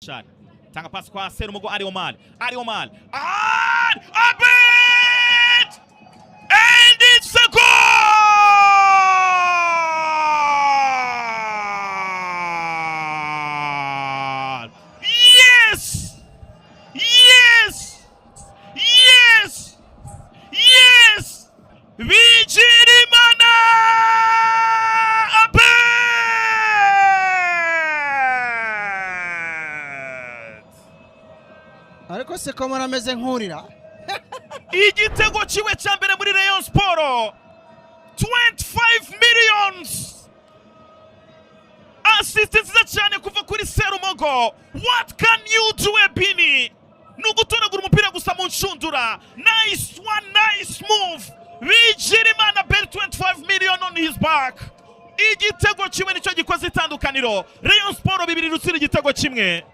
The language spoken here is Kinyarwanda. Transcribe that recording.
Shot. Tanga pass kwa Serumugo Ari Omar. And Abedi! And it's a goal! Yes! Yes! Yes! Yes! Vigirimana! Ariko se ko murameze nkurira igitego ciwe ca mbere muri Rayon Sport 25 millions assistance cyane kuva kuri Serumugo. What can you do, Abedi? Nugutoragura umupira gusa mu nshundura. Nice one, nice move. Vigirimana bet 25 million on his back. Igitego ciwe nico gikoze itandukaniro. Rayon Sport 2 Rutsiro igitego kimwe.